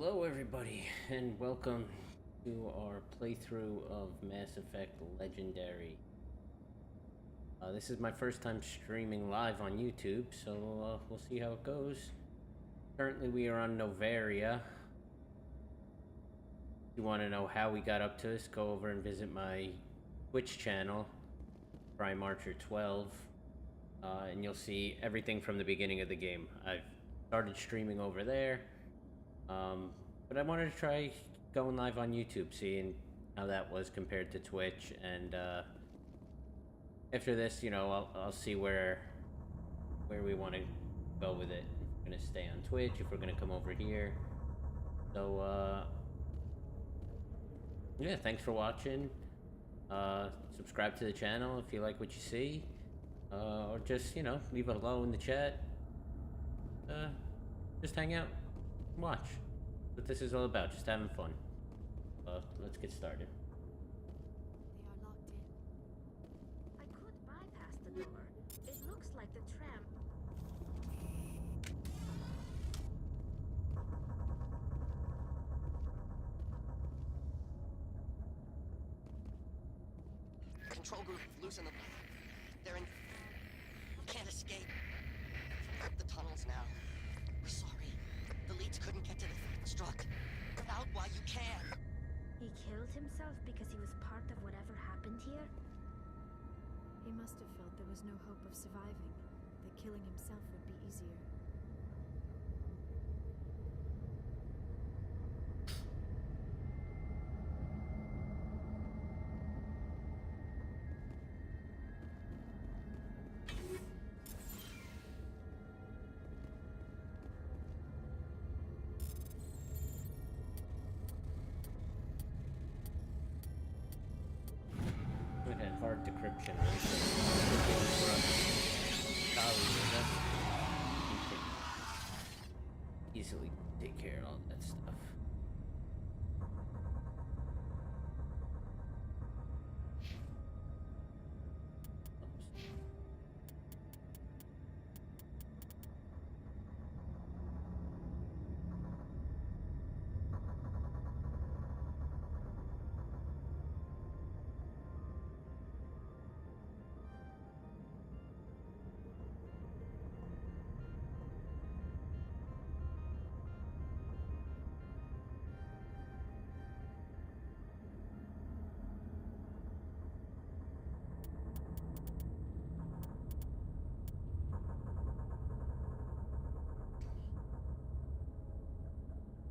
Hello everybody, and welcome to our playthrough of Mass Effect Legendary. This is my first time streaming live on YouTube, so we'll see how it goes. Currently we are on Noveria. If you want to know how we got up to this, go over and visit my Twitch channel, Prime Archer 12, and you'll see everything from the beginning of the game. I've started streaming over there. But I wanted to try going live on YouTube, seeing how that was compared to Twitch, and after this, you know, I'll see where we want to go with it. If we're gonna stay on Twitch, if we're gonna come over here. So yeah, thanks for watching. Subscribe to the channel if you like what you see, or just, you know, leave it low in the chat. Just hang out and watch. What this is all about, just having fun. Let's get started. They are locked in. I could bypass the door. It looks like the tram. Control group, loosen them. They're in... Can't escape. The tunnels now. We're sorry. The leads couldn't get to the struck. Get out while you can. He killed himself because he was part of whatever happened here? He must have felt there was no hope of surviving, that killing himself would be easier. It had hard decryption. Easily take care of all that stuff.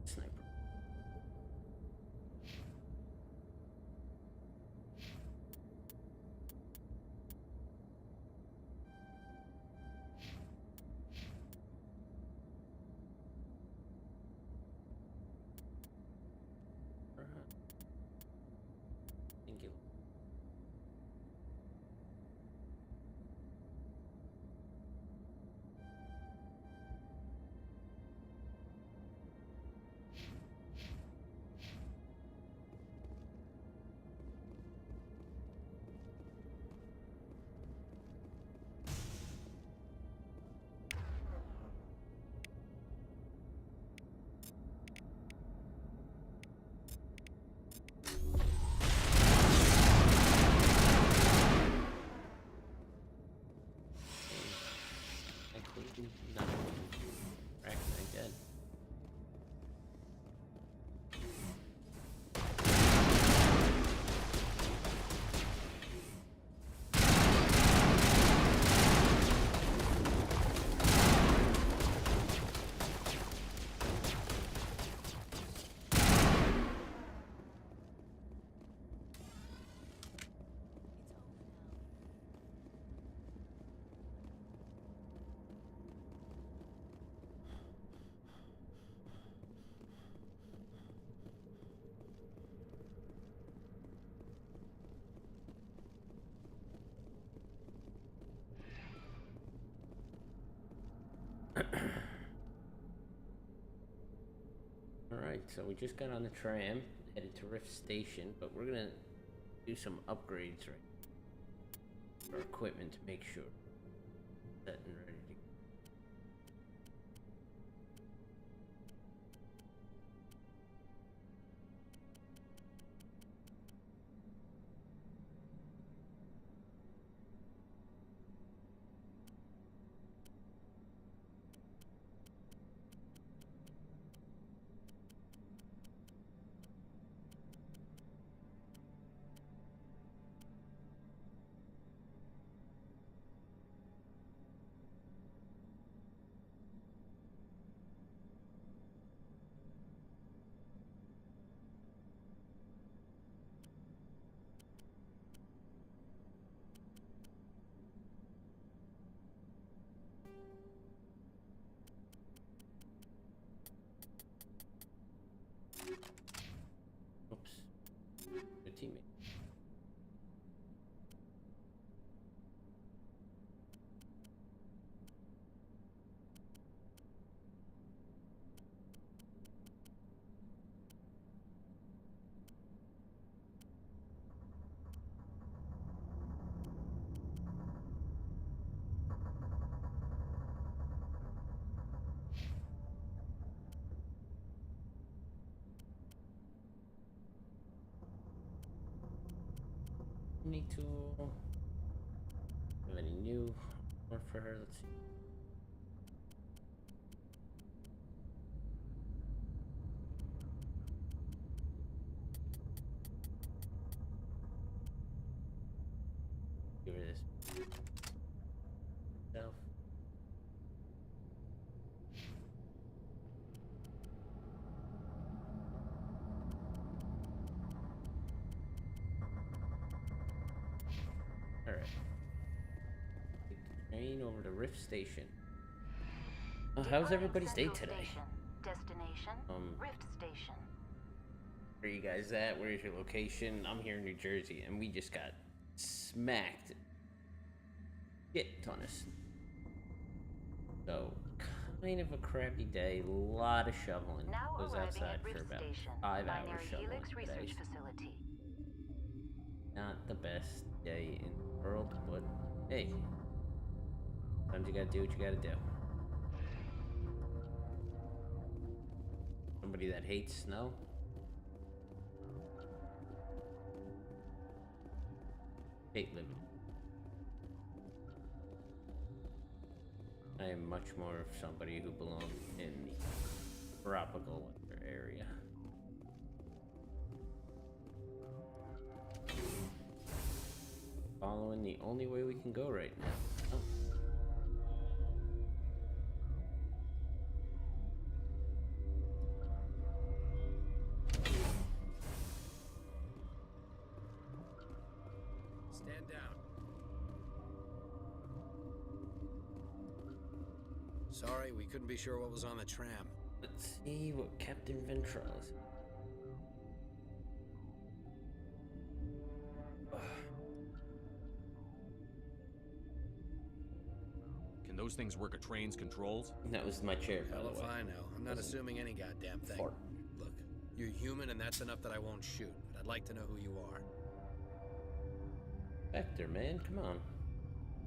Sniper. Thank you. No. Rachni dead. Alright, so we just got on the tram, headed to Rift Station, but we're gonna do some upgrades right for our equipment to make sure set and ready to go. Need to have any new more for her. Let's see. Give her this self. All right. Take the train over to Rift Station. How's everybody's day today? Destination, Rift Station. Where are you guys at? Where's your location? I'm here in New Jersey, and we just got smacked. Shit ton of so kind of a crappy day. A lot of shoveling. Now I was arriving outside at for Rift about Station, 5 hours Binary shoveling Helix today. Research Facility. Not the best day in the world, but hey, sometimes you gotta do what you gotta do. Somebody that hates snow. Hate living. I am much more of somebody who belongs in the tropical winter area. Following the only way we can go right now. Oh. Stand down. Sorry, we couldn't be sure what was on the tram. Let's see what Captain Ventral is. Can those things work a train's controls? That was my chair, by Hell the if way. I know. I'm not assuming any goddamn thing. Fart. Look, you're human and that's enough that I won't shoot, but I'd like to know who you are. Spectre, man, come on.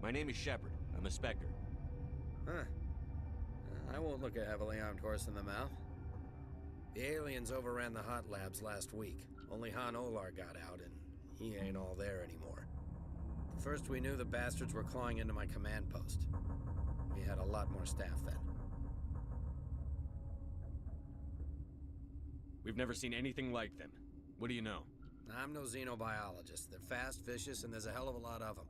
My name is Shepard. I'm a Spectre. Huh. I won't look a heavily armed horse in the mouth. The aliens overran the hot labs last week. Only Han Olar got out, and he ain't all there anymore. The first we knew, the bastards were clawing into my command post. We had a lot more staff then. We've never seen anything like them. What do you know? I'm no xenobiologist. They're fast, vicious, and there's a hell of a lot of them.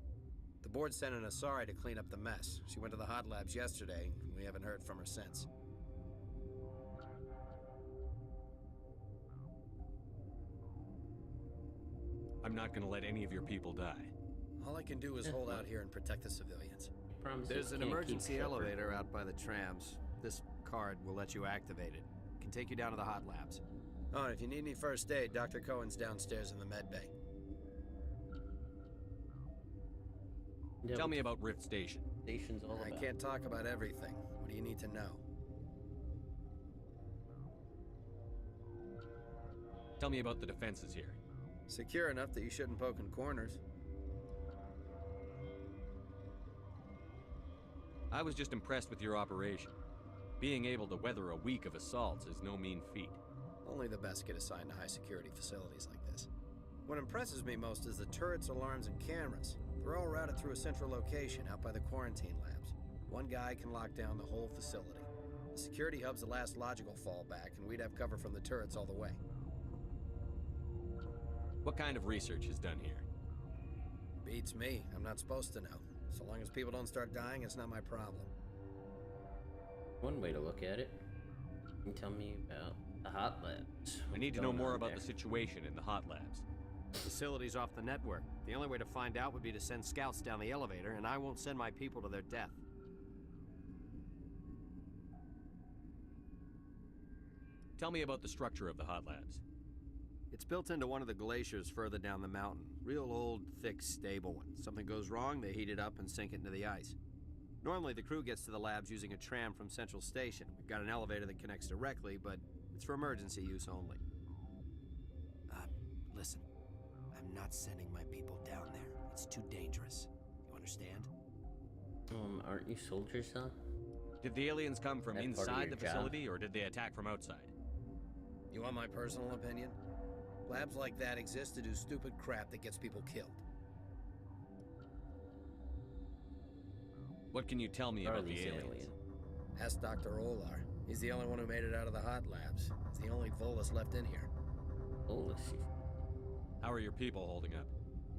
The board sent an Asari to clean up the mess. She went to the hot labs yesterday. We haven't heard from her since. I'm not gonna let any of your people die. All I can do is hold out here and protect the civilians. Promise There's you an can't emergency keep Shepard. elevator out by the trams. This card will let you activate it. Can take you down to the hot labs. Oh, and if you need any first aid, Dr. Cohen's downstairs in the med bay. Yeah, Tell what me about Rift Station. station's all I about. can't talk about everything. What do you need to know? Tell me about the defenses here. Secure enough that you shouldn't poke in corners. I was just impressed with your operation. Being able to weather a week of assaults is no mean feat. Only the best get assigned to high-security facilities like this. What impresses me most is the turrets, alarms, and cameras. They're all routed through a central location out by the quarantine labs. One guy can lock down the whole facility. The security hub's the last logical fallback, and we'd have cover from the turrets all the way. What kind of research is done here? Beats me. I'm not supposed to know. So long as people don't start dying, it's not my problem. One way to look at it. You can tell me about the hot labs. I need to know more about the situation in the hot labs. The facility's off the network. The only way to find out would be to send scouts down the elevator, and I won't send my people to their death. Tell me about the structure of the hot labs. It's built into one of the glaciers further down the mountain. Real old, thick, stable one. Something goes wrong, they heat it up and sink it into the ice. Normally, the crew gets to the labs using a tram from Central Station. We've got an elevator that connects directly, but it's for emergency use only. Listen. I'm not sending my people down there. It's too dangerous. You understand? Aren't you soldiers, huh? Did the aliens come from That part of inside your the job? facility, or did they attack from outside? You want my personal opinion? Labs like that exist to do stupid crap that gets people killed. What can you tell me Are about the these aliens? aliens? Ask Dr. Olar. He's the only one who made it out of the hot labs. He's the only Volus left in here. Oh, let's see. How are your people holding up?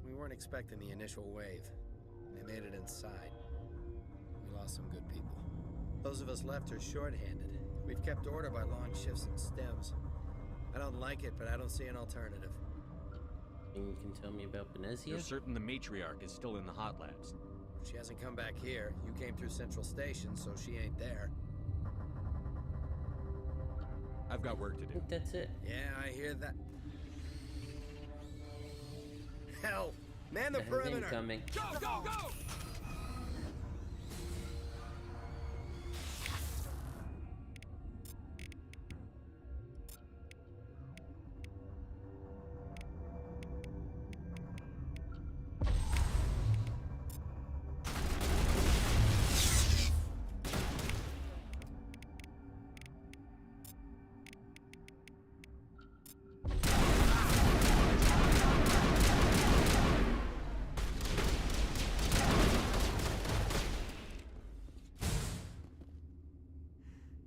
We weren't expecting the initial wave. They made it inside. We lost some good people. Those of us left are short-handed. We've kept order by long shifts and stems. I don't like it, but I don't see an alternative. You can tell me about Benezia? You're certain the matriarch is still in the hot labs? She hasn't come back here. You came through Central Station, so she ain't there. I've got work to I do. think that's it. Yeah, I hear that. Hell! Man the Guns perimeter! incoming. Go, go, go!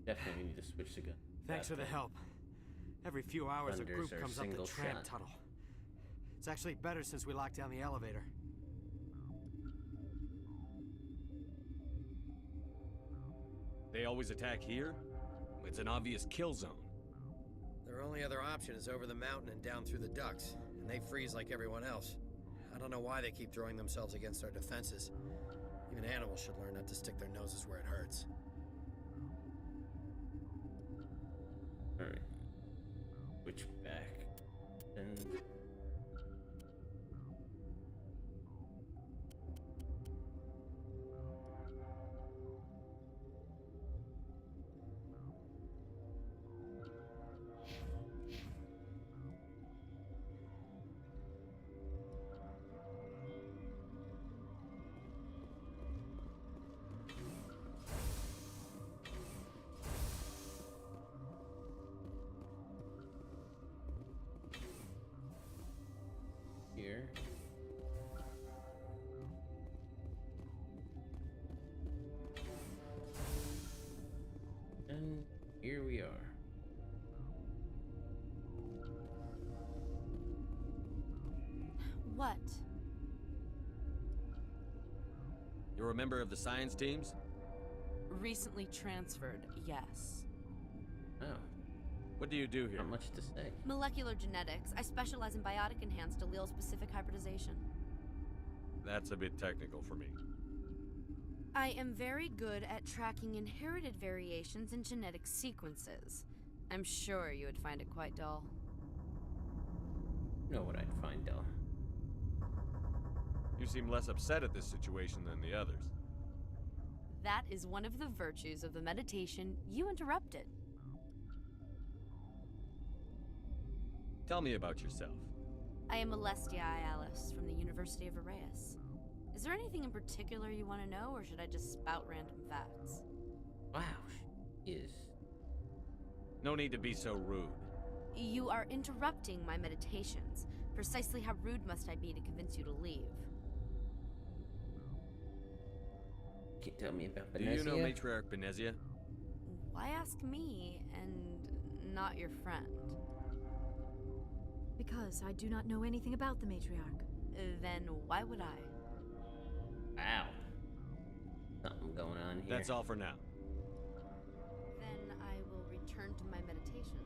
Definitely need to switch the gun. Thanks for the help. Every few hours a Thunders group are comes up the single tram shot. tunnel. It's actually better since we locked down the elevator. They always attack here? It's an obvious kill zone. Their only other option is over the mountain and down through the ducts, and they freeze like everyone else. I don't know why they keep throwing themselves against our defenses. Even animals should learn not to stick their noses where it hurts. Alright. Switch back. And here. And here we are. What? You're a member of the science teams? Recently transferred, yes. Oh, What do you do here? not much to say. Molecular genetics. I specialize in biotic enhanced allele-specific hybridization. That's a bit technical for me. I am very good at tracking inherited variations in genetic sequences. I'm sure you would find it quite dull. You know what I'd find dull. You seem less upset at this situation than the others. That is one of the virtues of the meditation you interrupted. Tell me about yourself. I am Alestia Alice from the University of Arraeus. Is there anything in particular you want to know, or should I just spout random facts? Wow, she is. No need to be so rude. You are interrupting my meditations. Precisely how rude must I be to convince you to leave? Can you tell me about Do Benezia? you know Matriarch Benezia? Why ask me and not your friend? Because I do not know anything about the matriarch. Then why would I? Wow. Something going on here. That's all for now. Then I will return to my meditations.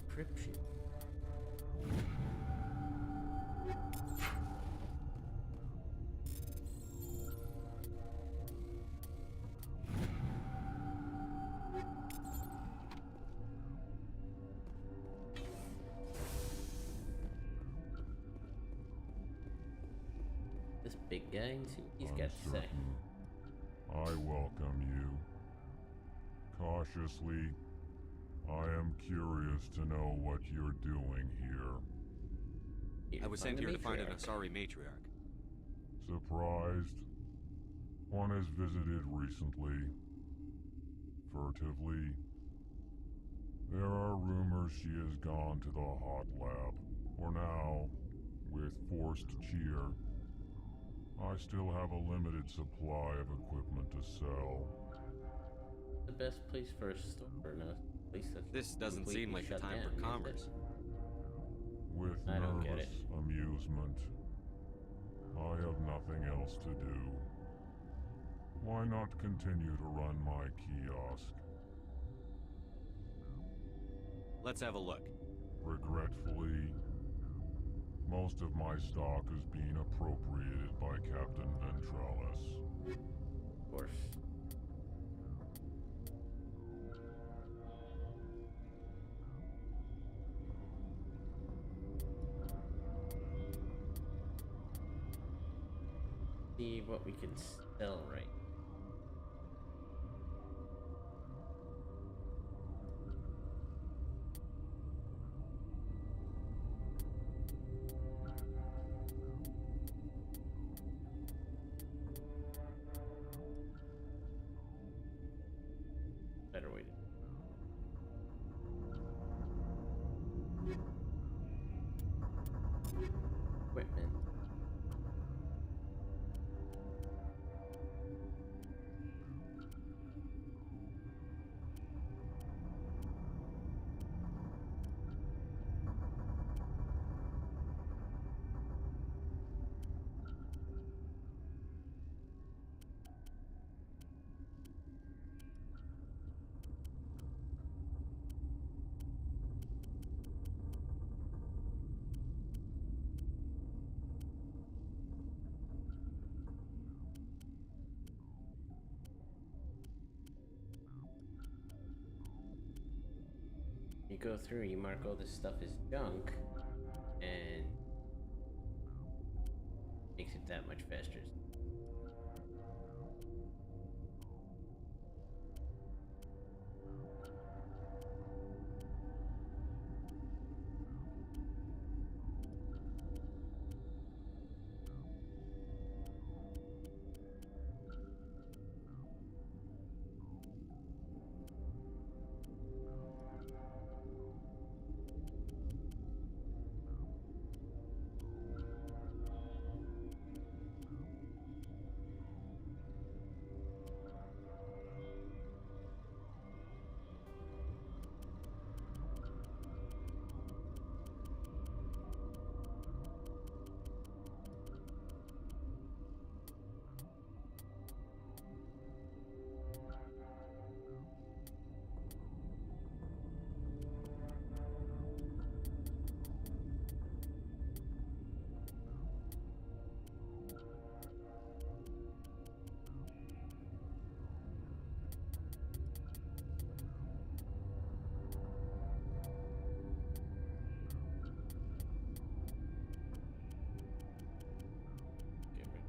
Encryption. This big guy, and see what he's got to say. I welcome you. Cautiously, I am curious to know what you're doing here. I was sent here to find an Asari matriarch. Surprised? One has visited recently, furtively. There are rumors she has gone to the hot lab. For now, with forced cheer, I still have a limited supply of equipment to sell. The best place for a store, no place that's This doesn't completely seem like the shut time down, for is it? commerce. With I don't get nervous it. amusement, I have nothing else to do. Why not continue to run my kiosk? Let's have a look. Regretfully, most of my stock is being appropriated by Captain Ventralis. Of course. See what we can sell right. Better way to. Equipment. You go through, you mark all this stuff as junk, and makes it that much faster. Get rid.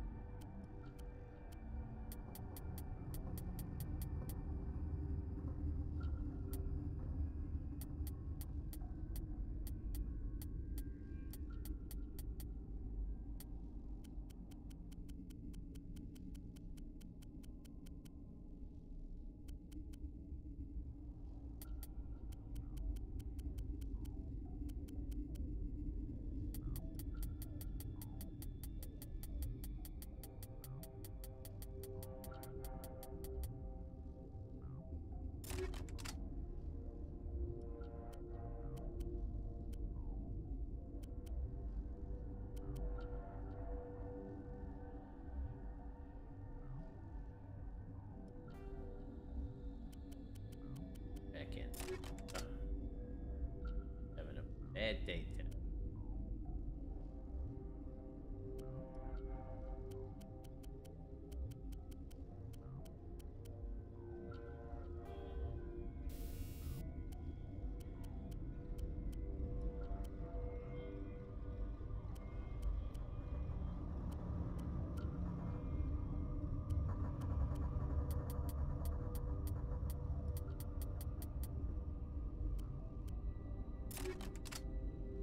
Back in. Having a bad day today.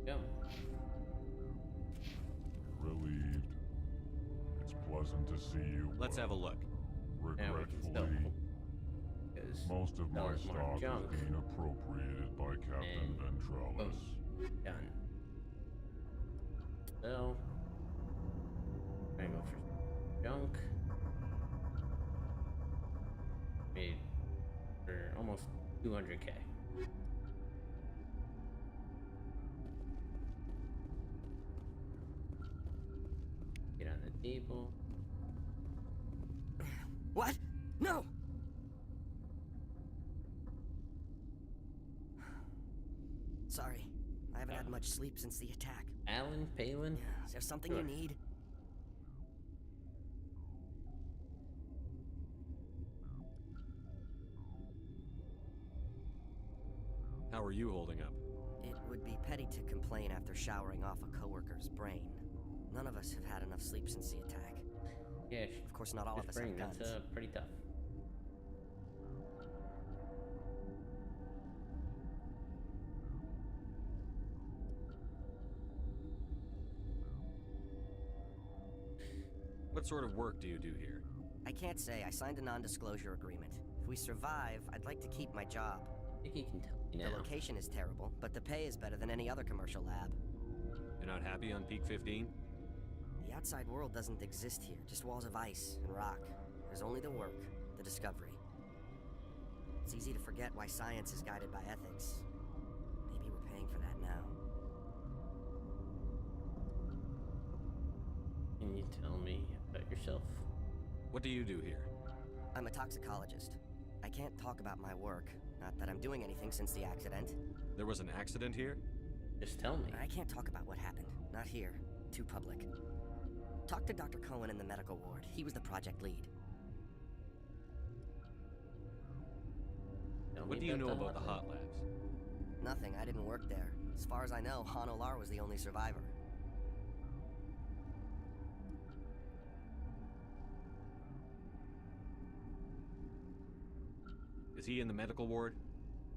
Go. Relieved. It's pleasant to see you. Let's have a look. Yeah, we can still. Regretfully, Because most of my there's more stock is junk. being appropriated by Captain And Ventralis. Done. So, I'm gonna go for junk. Made for almost 200K. Get on the table. What? No! Sorry. I haven't had much sleep since the attack. Alan, Palin? Is there something you need? How are you holding up? It would be petty to complain after showering off a coworker's brain. None of us have had enough sleep since the attack. Yeah, Of course, not all of us have guns. That's pretty tough. What sort of work do you do here? I can't say. I signed a non-disclosure agreement. If we survive, I'd like to keep my job. I think you can tell me now. The location is terrible, but the pay is better than any other commercial lab. You're not happy on Peak 15? The outside world doesn't exist here, just walls of ice and rock. There's only the work, the discovery. It's easy to forget why science is guided by ethics. Maybe we're paying for that now. Can you tell me about yourself? What do you do here? I'm a toxicologist. I can't talk about my work. Not that I'm doing anything since the accident. There was an accident here? Just tell me. I can't talk about what happened. Not here. Too public. Talk to Dr. Cohen in the medical ward. He was the project lead. What do you know about the hot labs? Nothing. I didn't work there. As far as I know, Han Olar was the only survivor. Is he in the medical ward?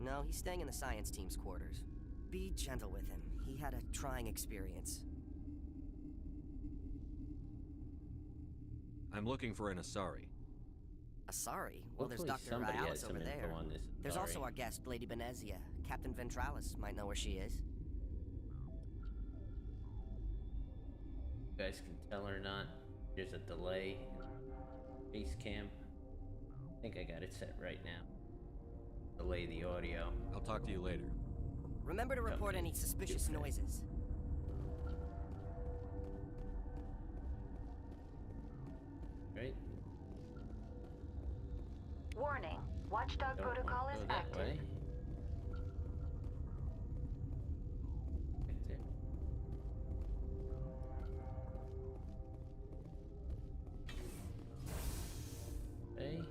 No, he's staying in the science team's quarters. Be gentle with him. He had a trying experience. I'm looking for an Asari. Asari? Well, there's Hopefully Dr. somebody has Ryalis some over info there. on this There's Asari. also our guest, Lady Benezia. Captain Ventralis might know where she is. You guys can tell or not. There's a delay in base camp. I think I got it set right now. Delay the audio. I'll talk to you later. Remember to report any suspicious noises. Right? Warning. Watchdog Don't protocol want is to go that active. way. Right there. Okay.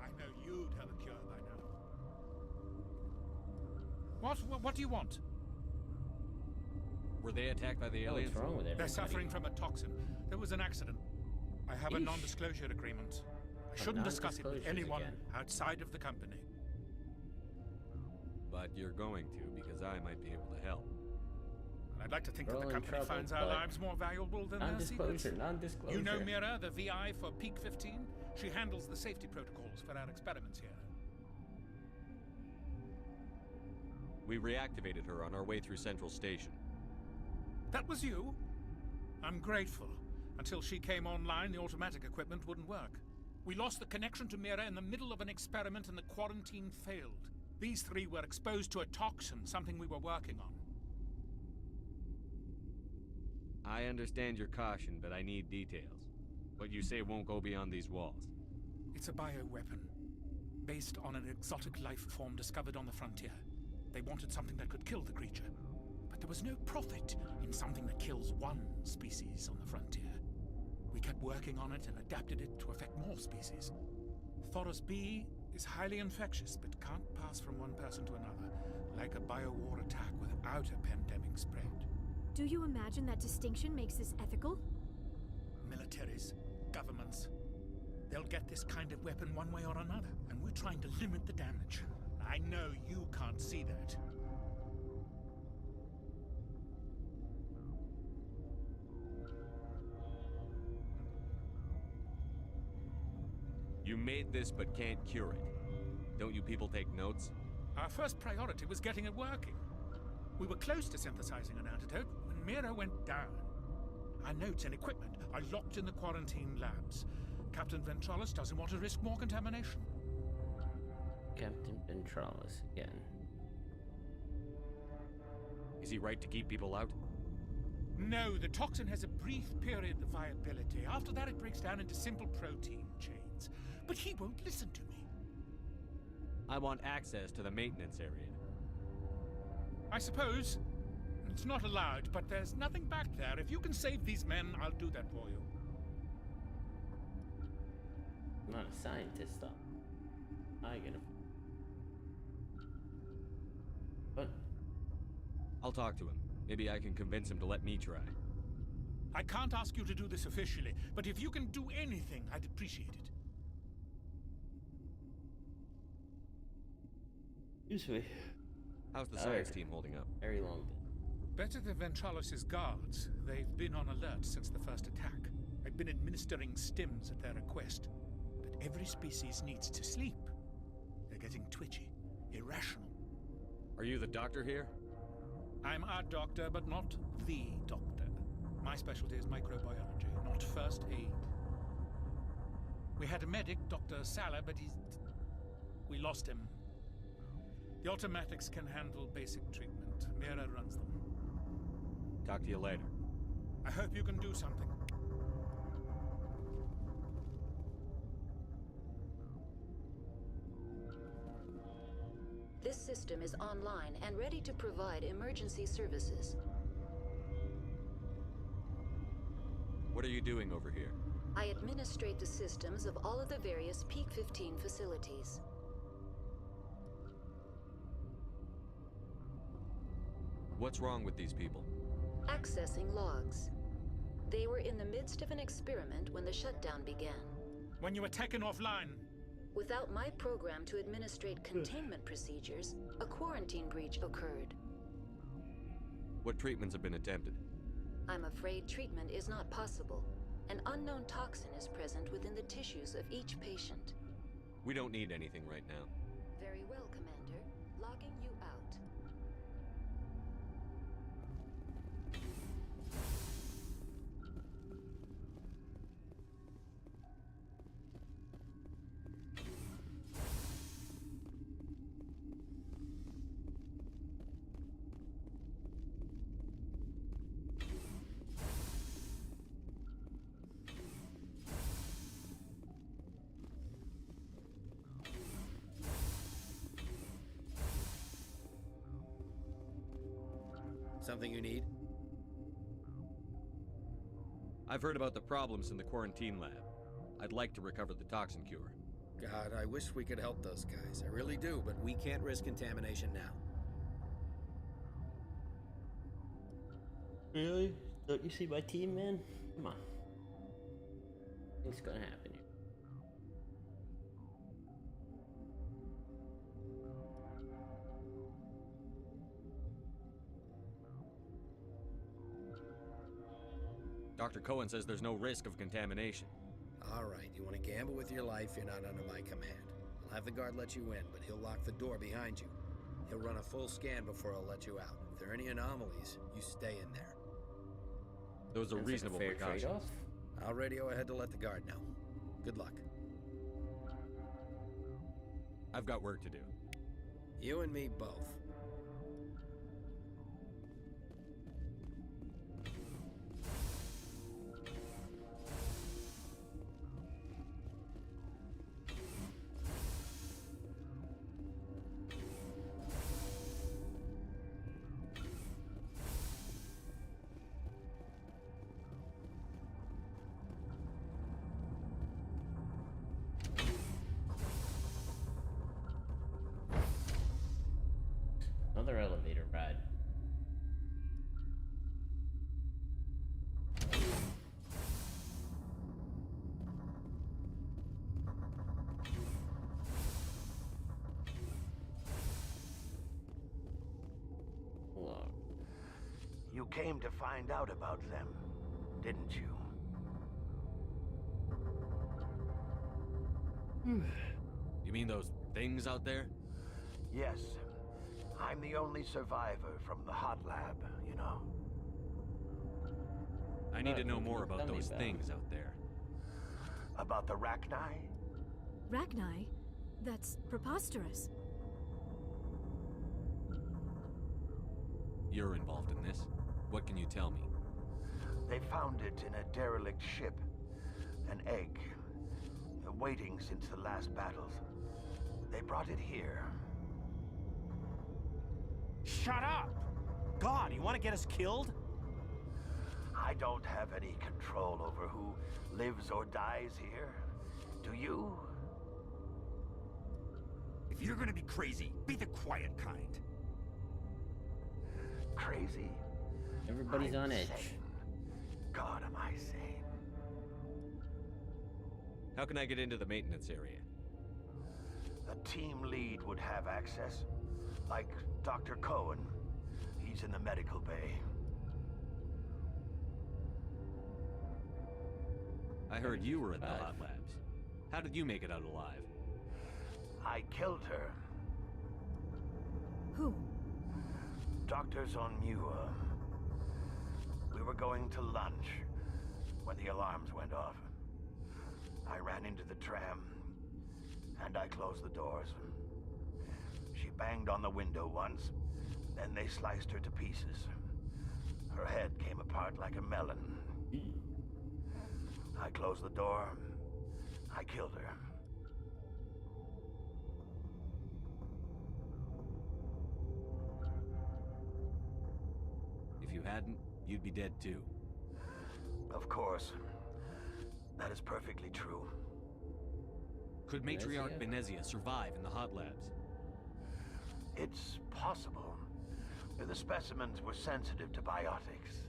I know you'd have a cure by now. What do you want? Were they attacked by the Oh, aliens? what's wrong with everybody? They're suffering from a toxin. There was an accident. I have a Eesh. non-disclosure agreement. I shouldn't discuss it with non-disclosures anyone again. outside of the company. But you're going to, because I might be able to help. And I'd like to think We're that the all in company trouble, finds our but lives more valuable than their secrets. Non-disclosure, non-disclosure. You know Mira, the VI for Peak 15? She handles the safety protocols for our experiments here. We reactivated her on our way through Central Station. That was you? I'm grateful. Until she came online, the automatic equipment wouldn't work. We lost the connection to Mira in the middle of an experiment and the quarantine failed. These three were exposed to a toxin, something we were working on. I understand your caution, but I need details. What you say won't go beyond these walls. It's a bioweapon, based on an exotic life form discovered on the frontier. They wanted something that could kill the creature, but there was no profit in something that kills one species on the frontier. We kept working on it and adapted it to affect more species. Thoros B is highly infectious, but can't pass from one person to another, like a biowar attack without a pandemic spread. Do you imagine that distinction makes this ethical? Militaries, governments, they'll get this kind of weapon one way or another, and we're trying to limit the damage. I know you can't see that. You made this but can't cure it. Don't you people take notes? Our first priority was getting it working. We were close to synthesizing an antidote when Mira went down. Our notes and equipment are locked in the quarantine labs. Captain Ventralis doesn't want to risk more contamination. Captain Ventralis again. Is he right to keep people out? No, the toxin has a brief period of viability. After that, it breaks down into simple protein chains. But he won't listen to me. I want access to the maintenance area. I suppose. It's not allowed, but there's nothing back there. If you can save these men, I'll do that for you. I'm not a scientist, though. I get him. But I'll talk to him. Maybe I can convince him to let me try. I can't ask you to do this officially, but if you can do anything, I'd appreciate it. excuse me. How's the science team holding up? Very long day. Better than Ventralis' guards. They've been on alert since the first attack. I've been administering stims at their request. But every species needs to sleep. They're getting twitchy, irrational. Are you the doctor here? I'm a doctor, but not the doctor. My specialty is microbiology, not first aid. We had a medic, Dr. Salah, but we lost him. The automatics can handle basic treatment. Mira runs them. Talk to you later. I hope you can do something. This system is online and ready to provide emergency services. What are you doing over here? I administrate the systems of all of the various Peak 15 facilities. What's wrong with these people? Accessing logs. They were in the midst of an experiment when the shutdown began. When you were taken offline. Without my program to administrate containment procedures, a quarantine breach occurred. What treatments have been attempted? I'm afraid treatment is not possible. An unknown toxin is present within the tissues of each patient. We don't need anything right now. Very well, Commander. Logging you out. Something you need? I've heard about the problems in the quarantine lab. I'd like to recover the toxin cure. God, I wish we could help those guys. I really do, but we can't risk contamination now. Really? Don't you see my team, man? Come on. Things gonna happen here. Dr. Cohen says there's no risk of contamination. All right, you want to gamble with your life, you're not under my command. I'll have the guard let you in, but he'll lock the door behind you. He'll run a full scan before he'll let you out. If there are any anomalies, you stay in there. Those are reasonable like a fair precautions. trade-off. I'll radio ahead to let the guard know. Good luck. I've got work to do. You and me both. came to find out about them, didn't you? You mean those things out there? Yes. I'm the only survivor from the hot lab, you know. I need to know What can more you about tell me those about? things out there. About the Rachni? Rachni? That's preposterous. You're involved in this. What can you tell me? They found it in a derelict ship. An egg. Waiting since the last battles. They brought it here. Shut up! God, you want to get us killed? I don't have any control over who lives or dies here. Do you? If you're gonna be crazy, be the quiet kind. Crazy? Everybody's on edge. Sane. God, am I sane? How can I get into the maintenance area? A team lead would have access. Like Dr. Cohen. He's in the medical bay. I heard you were at the hot labs. How did you make it out alive? I killed her. Who? Dr. Zonmua. We were going to lunch when the alarms went off. I ran into the tram, and I closed the doors. She banged on the window once, then they sliced her to pieces. Her head came apart like a melon. I closed the door. I killed her. If you hadn't, you'd be dead too. Of course. That is perfectly true. Could Matriarch Benezia survive in the hot labs? It's possible. The specimens were sensitive to biotics.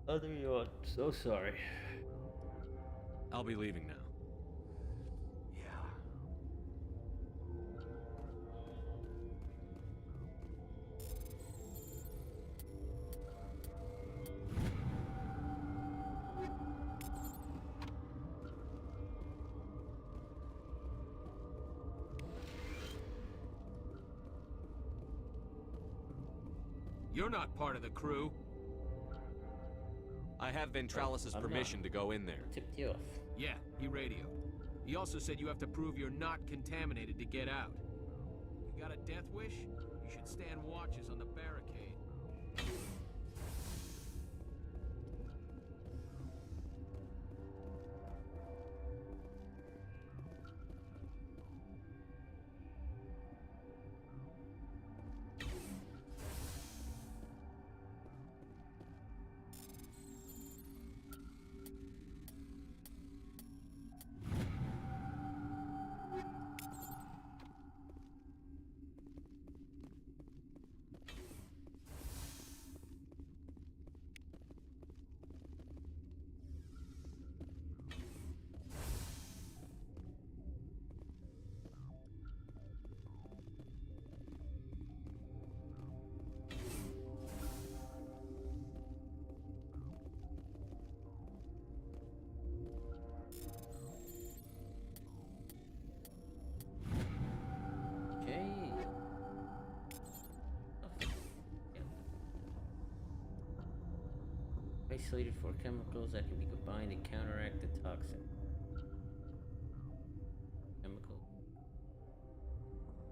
Other you are so sorry. I'll be leaving now. Yeah. You're not part of the crew. I have Ventralis's permission to go in there. Tipped you off. Yeah, he radioed. He also said you have to prove you're not contaminated to get out. You got a death wish? You should stand watches on the barricade. Isolated for chemicals that can be combined to counteract the toxin. Chemical.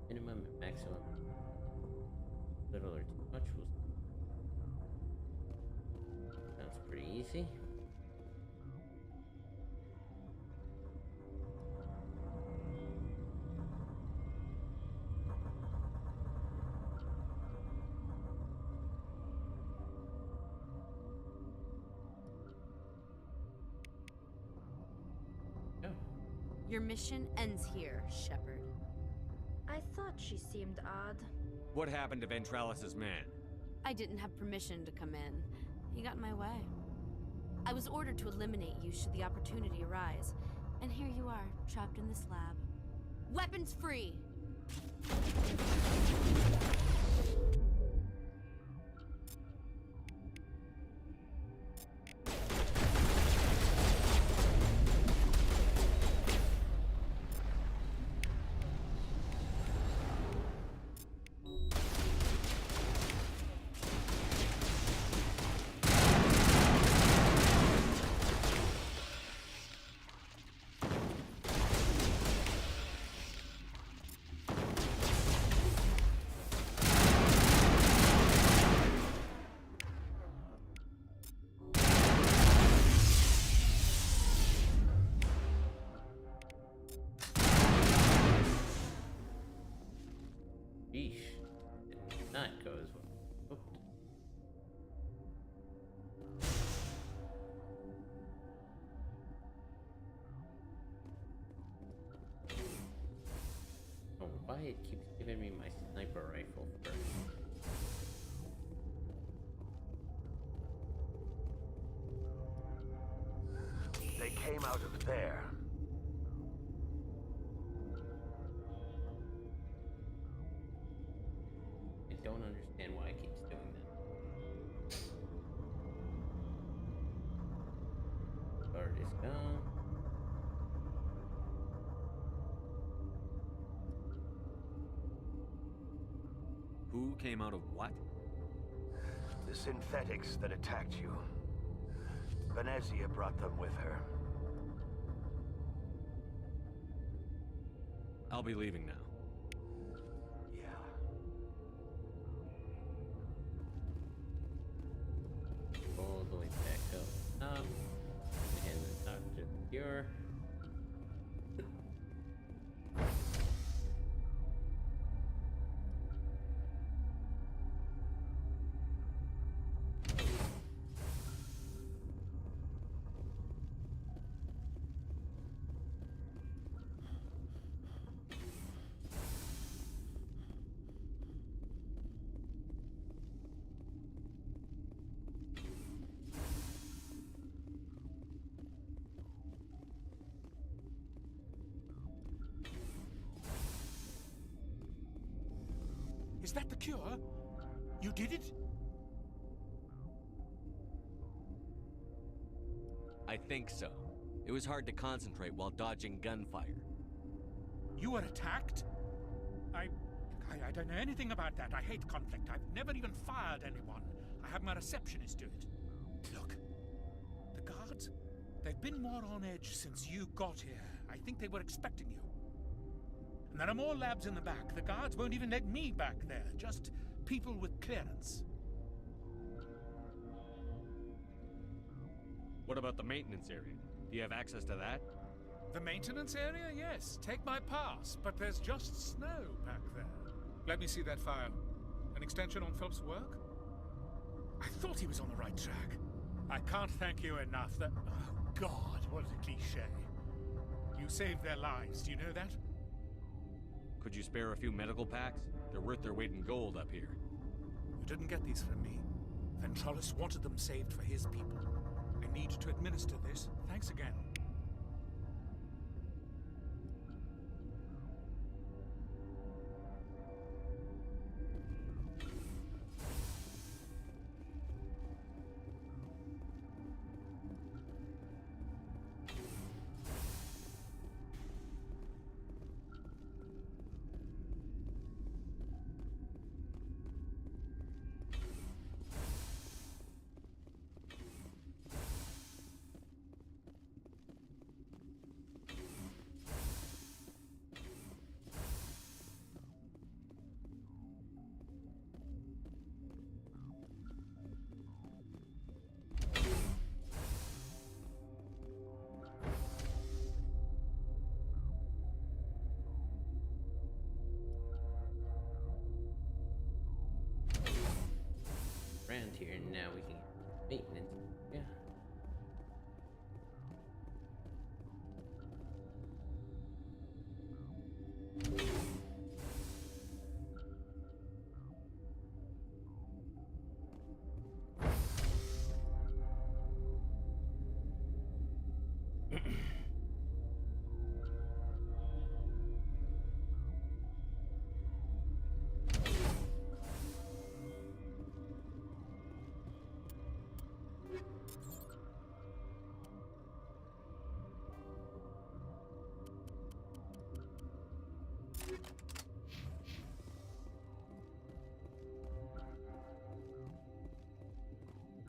Minimum and maximum. Little or too much will. Sounds pretty easy. Your mission ends here, Shepard. I thought she seemed odd. What happened to Ventralis's man? I didn't have permission to come in. He got in my way. I was ordered to eliminate you should the opportunity arise. And here you are, trapped in this lab. Weapons free! Yeesh. Did not go as well. Oop. Oh, why it keeps giving me my sniper rifle first? They came out of there. I don't understand why it keeps doing that. Guard is gone. Who came out of what? The synthetics that attacked you. Venezia brought them with her. I'll be leaving now. Yeah. All the way back up. And the Dr. Cure. Is that the cure? You did it? I think so. It was hard to concentrate while dodging gunfire. You were attacked? I don't know anything about that. I hate conflict. I've never even fired anyone. I have my receptionist do it. Look, the guards, they've been more on edge since you got here. I think they were expecting you. And there are more labs in the back. The guards won't even let me back there. Just people with clearance. What about the maintenance area? Do you have access to that? The maintenance area? Yes. Take my pass. But there's just snow back there. Let me see that file. An extension on Phelps' work? I thought he was on the right track. I can't thank you enough. That... Oh, God, what a cliche. You saved their lives. Do you know that? Could you spare a few medical packs? They're worth their weight in gold up here. You didn't get these from me. Ventrolus wanted them saved for his people. I need to administer this. Thanks again. Around here, and now we can get maintenance. Yeah.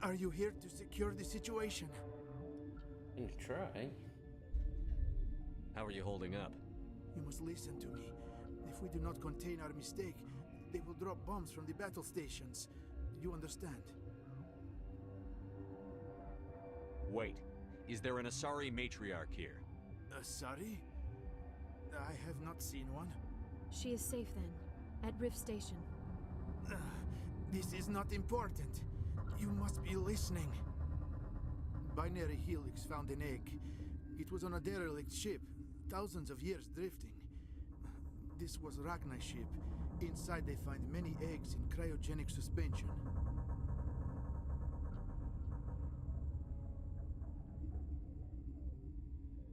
Are you here to secure the situation? Gonna try. How are you holding up? You must listen to me. If we do not contain our mistake, they will drop bombs from the battle stations. You understand? Wait. Is there an Asari matriarch here? Asari? I have not seen one. She is safe then, at Rift Station. This is not important. You must be listening. Binary Helix found an egg. It was on a derelict ship, thousands of years drifting. This was Rachni's ship. Inside they find many eggs in cryogenic suspension.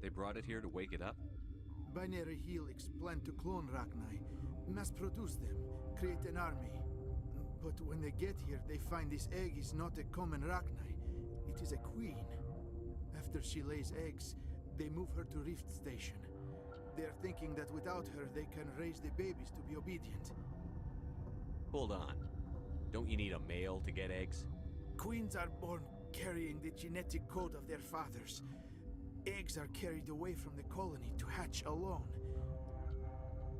They brought it here to wake it up? Binary Helix planned to clone Rachni, mass produce them, create an army. But when they get here, they find this egg is not a common Rachni. It is a queen. After she lays eggs, they move her to Rift Station. They are thinking that without her, they can raise the babies to be obedient. Hold on. Don't you need a male to get eggs? Queens are born carrying the genetic code of their fathers. Eggs are carried away from the colony to hatch alone.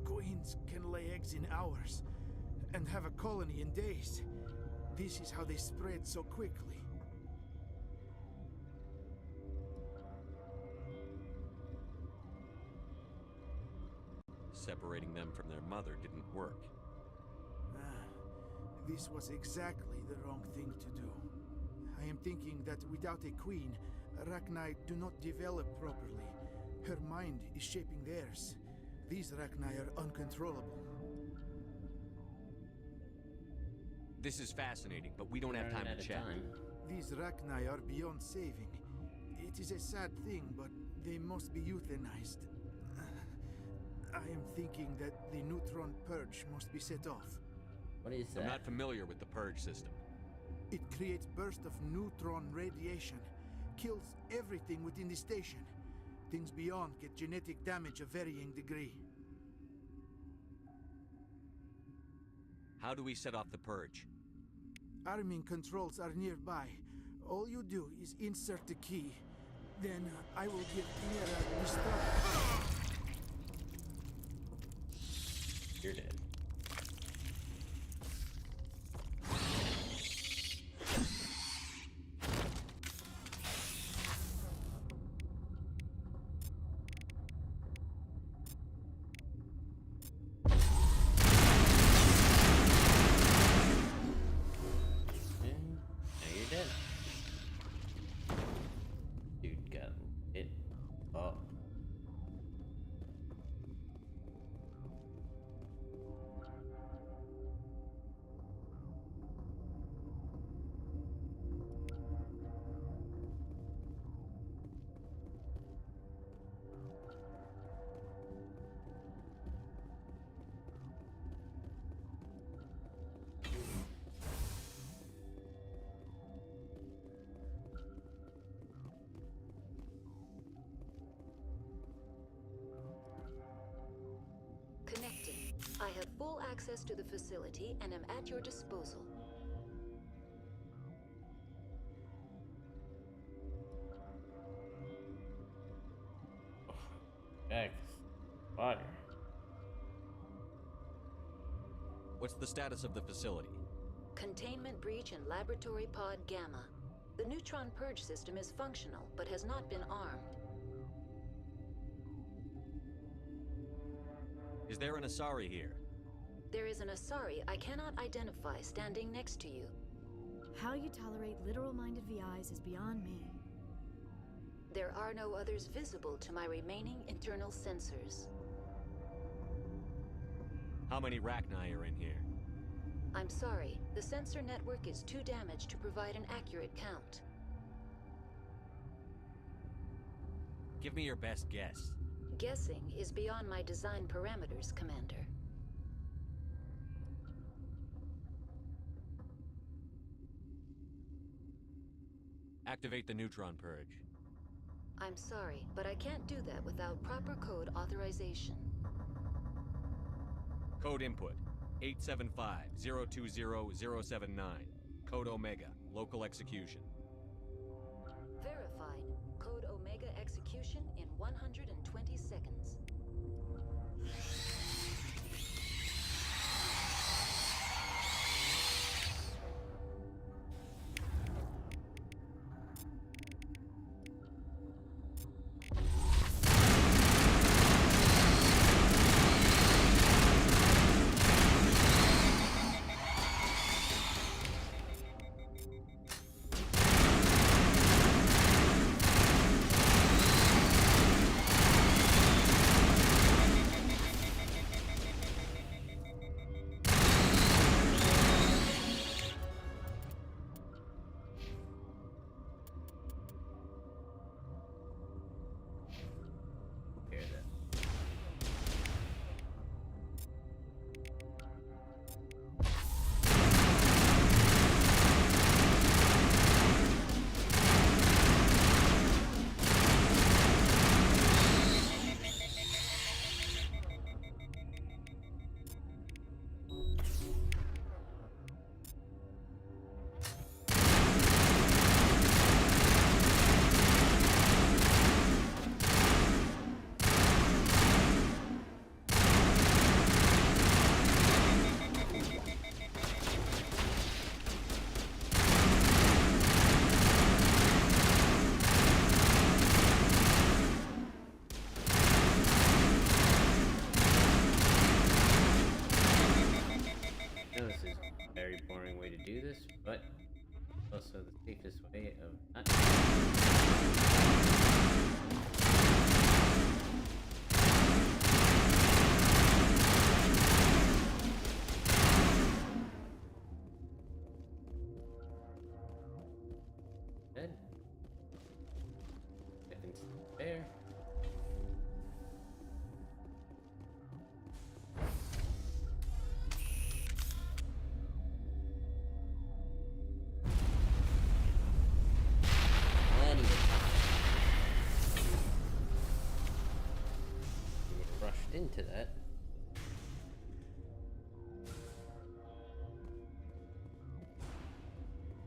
Queens can lay eggs in hours and have a colony in days. This is how they spread so quickly. Separating them from their mother didn't work. This was exactly the wrong thing to do. I am thinking that without a queen, Rachni do not develop properly. Her mind is shaping theirs. These Rachni are uncontrollable. This is fascinating, but we don't have time to chat. These Rachni are beyond saving. It is a sad thing, but they must be euthanized. I am thinking that the neutron purge must be set off. What is that? I'm not familiar with the purge system. It creates bursts of neutron radiation, kills everything within the station. Things beyond get genetic damage of varying degree. How do we set off the purge? Arming controls are nearby. All you do is insert the key. Then I will give Tierra the start. You're dead. Connecting. I have full access to the facility and am at your disposal. X. Fire. What's the status of the facility? Containment breach in Laboratory Pod Gamma. The neutron purge system is functional, but has not been armed. Is there an Asari here? There is an Asari I cannot identify standing next to you. How you tolerate literal-minded VIs is beyond me. There are no others visible to my remaining internal sensors. How many Rachni are in here? I'm sorry, the sensor network is too damaged to provide an accurate count. Give me your best guess. Guessing is beyond my design parameters, Commander. Activate the neutron purge. I'm sorry, but I can't do that without proper code authorization. Code input 875-020-079. Code Omega. Local execution. Verified. Code Omega execution in 120 seconds. Do this, but also the safest way of not. Dead. Seconds there. Into that.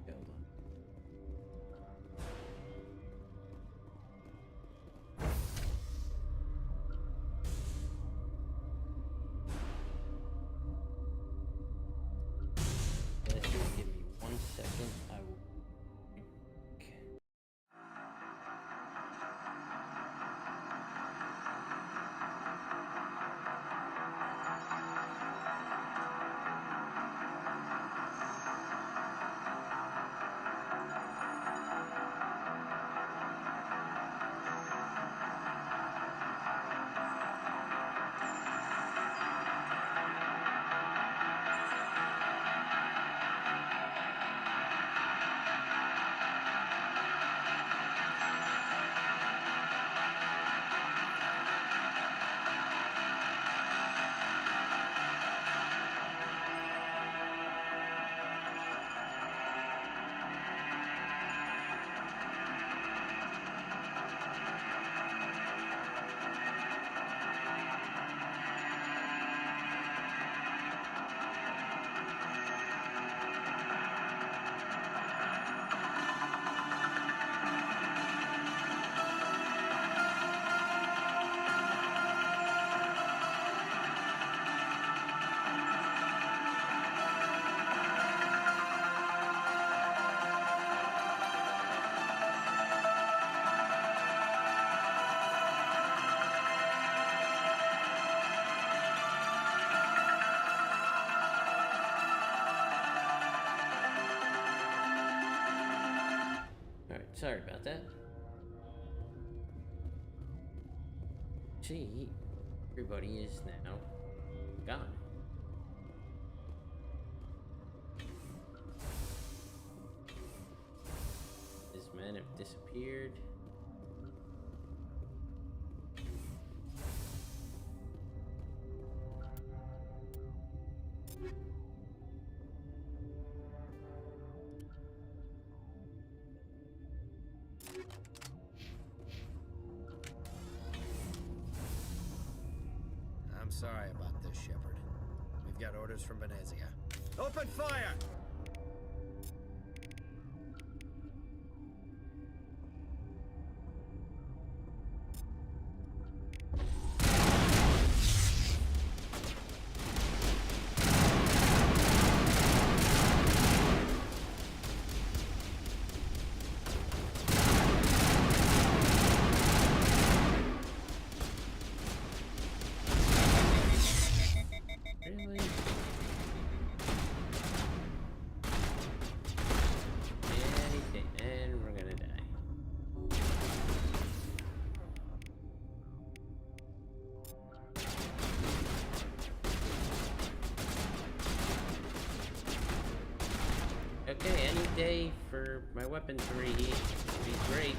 Hold on. Just give me 1 second. I will. Sorry about that. See, everybody is now gone. These men have disappeared. I'm sorry about this, Shepard. We've got orders from Venezia. Open fire! day for my weapons to reheat. It'd be great.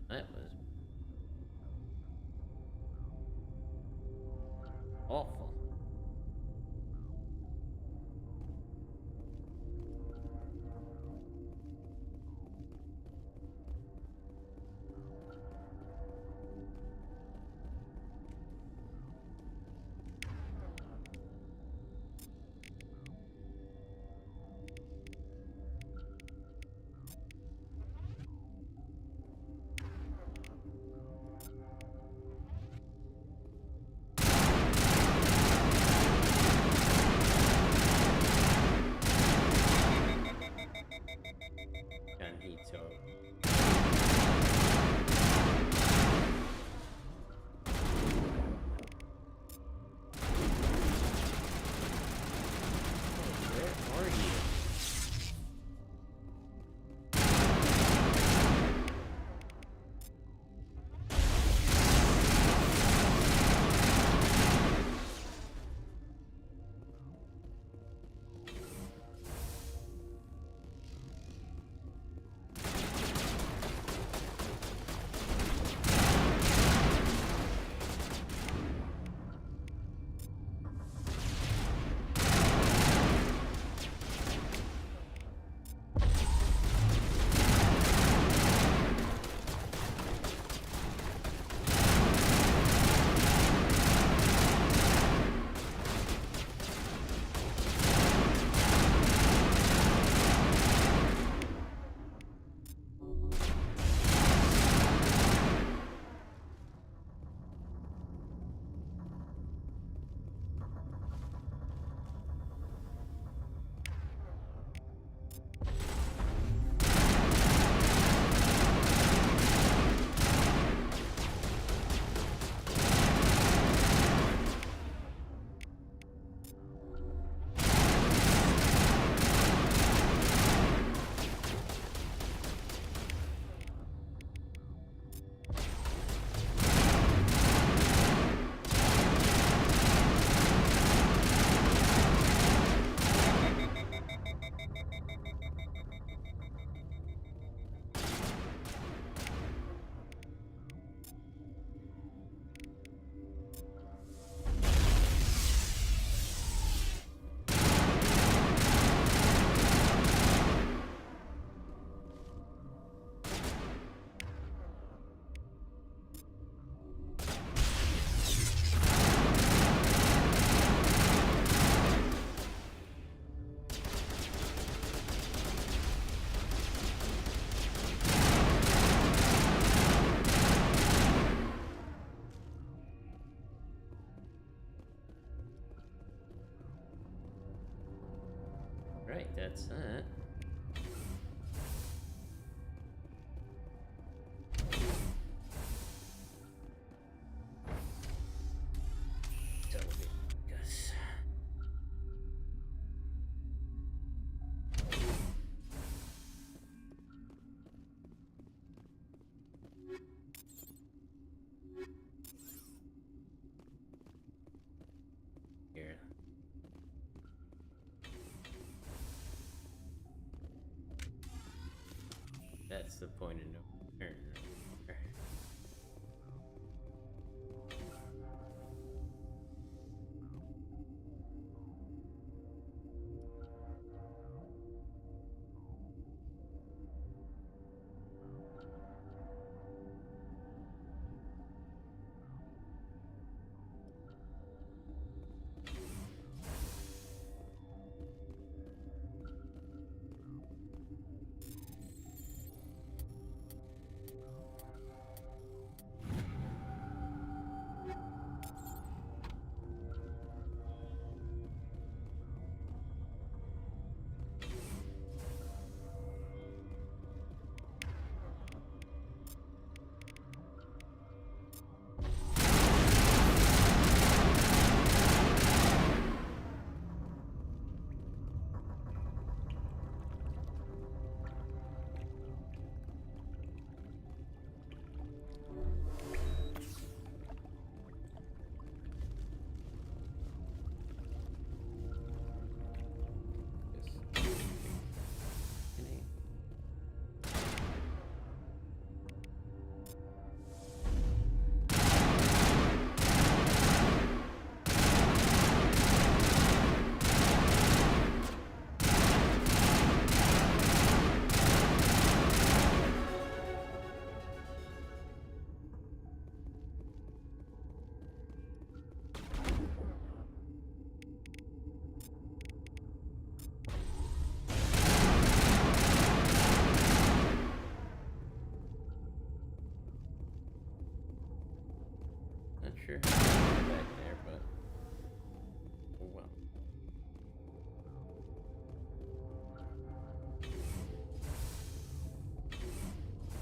That was awful. Right, that's that. Television. That's the point of no return. Not sure how to get back there, but oh well.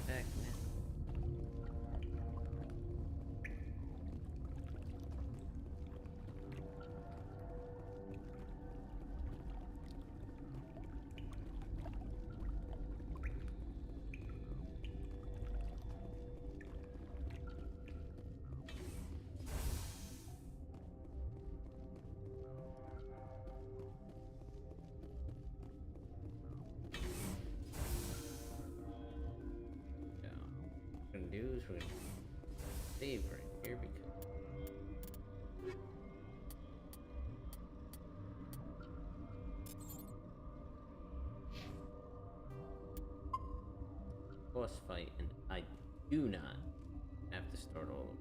Back, man. What we're gonna do is we're gonna save right here because boss fight, and I do not have to start all over.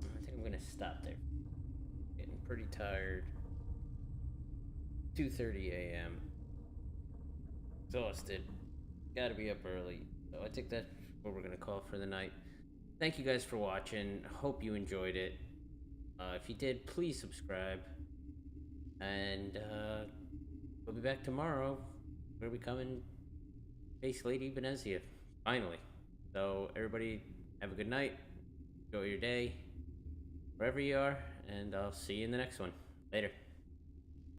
So I think I'm gonna stop there. Getting pretty tired. 2:30 a.m. Exhausted. Gotta be up early. So I think that's what we're gonna call for the night. Thank you guys for watching. Hope you enjoyed it. If you did, please subscribe. And we'll be back tomorrow. Where we come and face Lady Benezia. Finally. So everybody have a good night. Enjoy your day. Wherever you are. And I'll see you in the next one. Later.